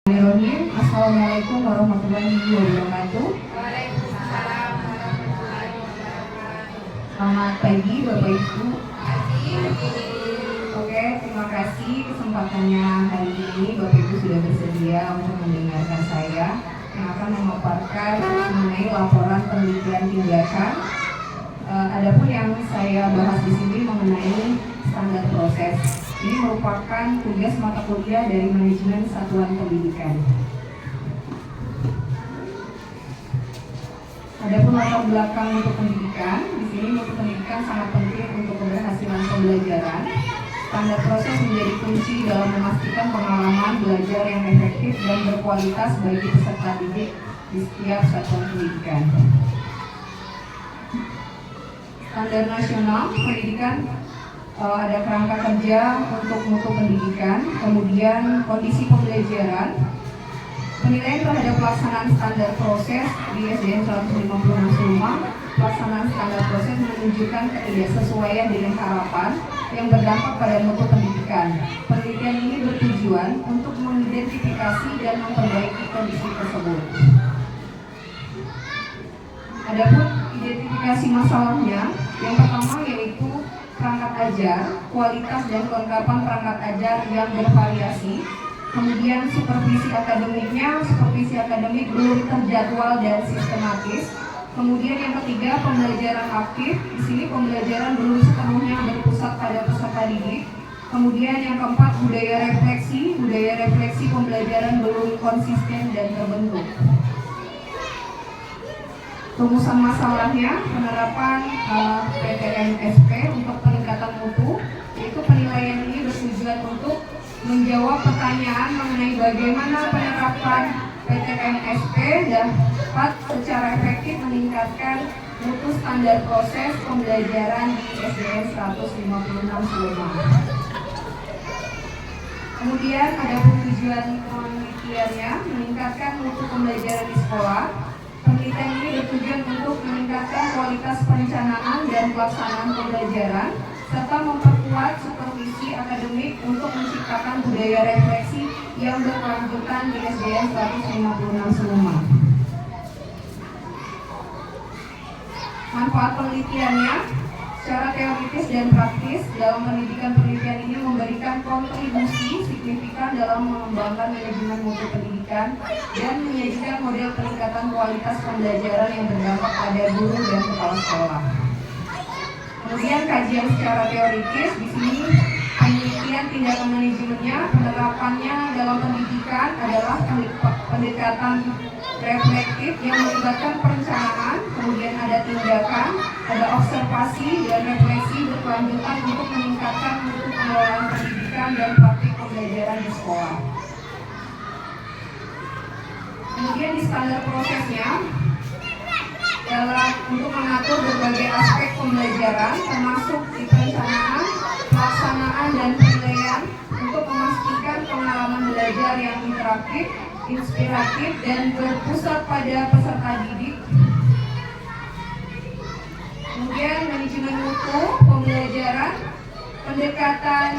Bismillahirrahmanirrahim. Assalamualaikum warahmatullahi wabarakatuh. Waalaikumsalam warahmatullahi wabarakatuh. Selamat pagi Bapak Ibu. Pagi. Oke, terima kasih kesempatannya hari ini Bapak Ibu sudah bersedia untuk mendengarkan saya yang akan memaparkan mengenai laporan penelitian tindakan. Adapun yang saya bahas di sini mengenai standar proses. Ini merupakan tugas mata kuliah dari manajemen satuan pendidikan. Adapun latar belakang untuk pendidikan, di sini mutu pendidikan sangat penting untuk keberhasilan pembelajaran. Standar proses menjadi kunci dalam memastikan pengalaman belajar yang efektif dan berkualitas bagi peserta didik di setiap satuan pendidikan. Standar nasional pendidikan ada kerangka kerja untuk mutu pendidikan, kemudian kondisi pembelajaran, penilaian terhadap pelaksanaan standar proses di SDN 156 Sulumang. Pelaksanaan standar proses menunjukkan ketidaksesuaian dengan harapan yang berdampak pada mutu pendidikan. Penelitian ini bertujuan untuk mengidentifikasi dan memperbaiki kondisi tersebut. Adapun identifikasi masalahnya, yang pertama yaitu perangkat ajar, kualitas dan kelengkapan perangkat ajar yang bervariasi. Kemudian supervisi akademik belum terjadwal dan sistematis. Kemudian yang ketiga, pembelajaran aktif. Di sini pembelajaran belum sepenuhnya berpusat pada peserta didik. Kemudian yang keempat, budaya refleksi pembelajaran belum konsisten dan terbentuk. Rumusan masalahnya, penerapan PTM-SP untuk peningkatan mutu, yaitu penilaian ini bertujuan untuk menjawab pertanyaan mengenai bagaimana penerapan PTM-SP dapat secara efektif meningkatkan mutu standar proses pembelajaran di SDN 156 Sulumang. Kemudian ada tujuan penelitiannya, meningkatkan mutu pembelajaran di sekolah. Penelitian ini bertujuan untuk meningkatkan kualitas perencanaan dan pelaksanaan pembelajaran serta memperkuat supervisi akademik untuk menciptakan budaya refleksi yang berkelanjutan di SDN 156 Sulumang. Manfaat penelitiannya, secara teoritis dan praktis dalam penelitian ini memberikan kontribusi signifikan dalam mengembangkan manajemen mutu pendidikan dan menyajikan model peningkatan kualitas pembelajaran yang berdampak pada guru dan kepala sekolah. Kemudian kajian secara teoritis, di sini penelitian tindakan manajemennya, penerapannya dalam pendidikan adalah pendekatan reflektif yang melibatkan perencanaan, kemudian ada tindakan, ada observasi dan refleksi berkelanjutan untuk meningkatkan mutu pengelolaan pendidikan dan praktik pembelajaran di sekolah. Kemudian di standar prosesnya, untuk mengatur berbagai aspek pembelajaran termasuk di perencanaan, pelaksanaan dan penilaian untuk memastikan pengalaman belajar yang interaktif, inspiratif dan berpusat pada peserta didik. Kemudian manajemen mutu pembelajaran, pendekatan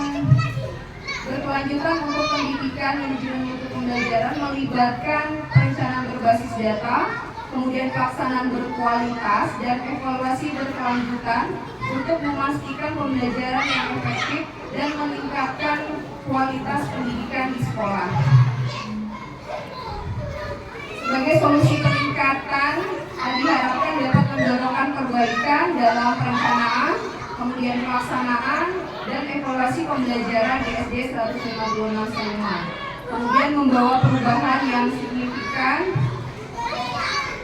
berkelanjutan untuk pendidikan manajemen mutu pembelajaran melibatkan perencanaan berbasis data, kemudian pelaksanaan berkualitas dan evaluasi berkelanjutan untuk memastikan pembelajaran yang efektif dan meningkatkan kualitas pendidikan di sekolah. Sebagai solusi peningkatan, diharapkan dapat mendorongkan perbaikan dalam perencanaan, kemudian pelaksanaan dan evaluasi pembelajaran di SD 156 Sulumang. Kemudian membawa perubahan yang signifikan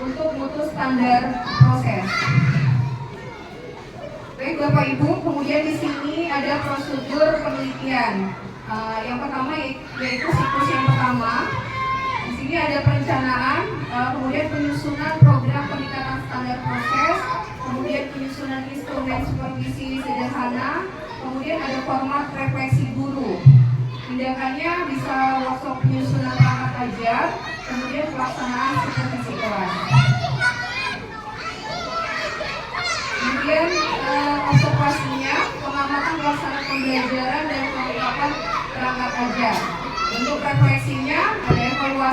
untuk mutu standar proses. Baik Bapak Ibu, kemudian di sini ada prosedur penelitian. Yang pertama yaitu siklus yang pertama. Di sini ada perencanaan, kemudian penyusunan program peningkatan standar proses, kemudian penyusunan instrumen supervisi sederhana, kemudian ada format refleksi guru. Tindakannya bisa workshop penyusunan perangkat ajar, kemudian pelaksanaan supervisi kelas. Kemudian observasinya, pengamatan pelaksanaan pembelajaran dan kelengkapan perangkat ajar. Untuk refleksinya ada evaluasi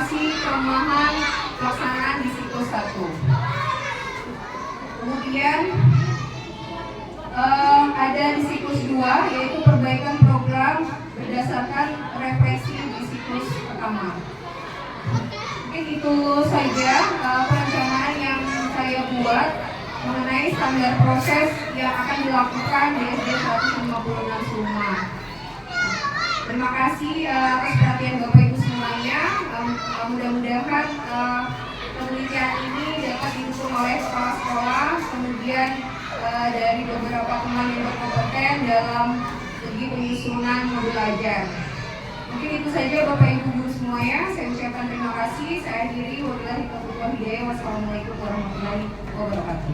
dan siklus 2 yaitu perbaikan program berdasarkan refleksi di siklus pertama. Mungkin itu saja perencanaan yang saya buat mengenai standar proses yang akan dilakukan di SD 156 Suma. Terima kasih atas perhatian Bapak Ibu semuanya. Mudah-mudahan penelitian ini dapat didukung oleh kepala sekolah, kemudian dari beberapa teman yang berkompeten dalam segi penyusunan modul ajar. Mungkin itu saja Bapak Ibu guru semuanya. Saya ucapkan terima kasih. Saya akhiri. Wabillahi taufiq wal hidayah. Wassalamualaikum warahmatullahi wabarakatuh.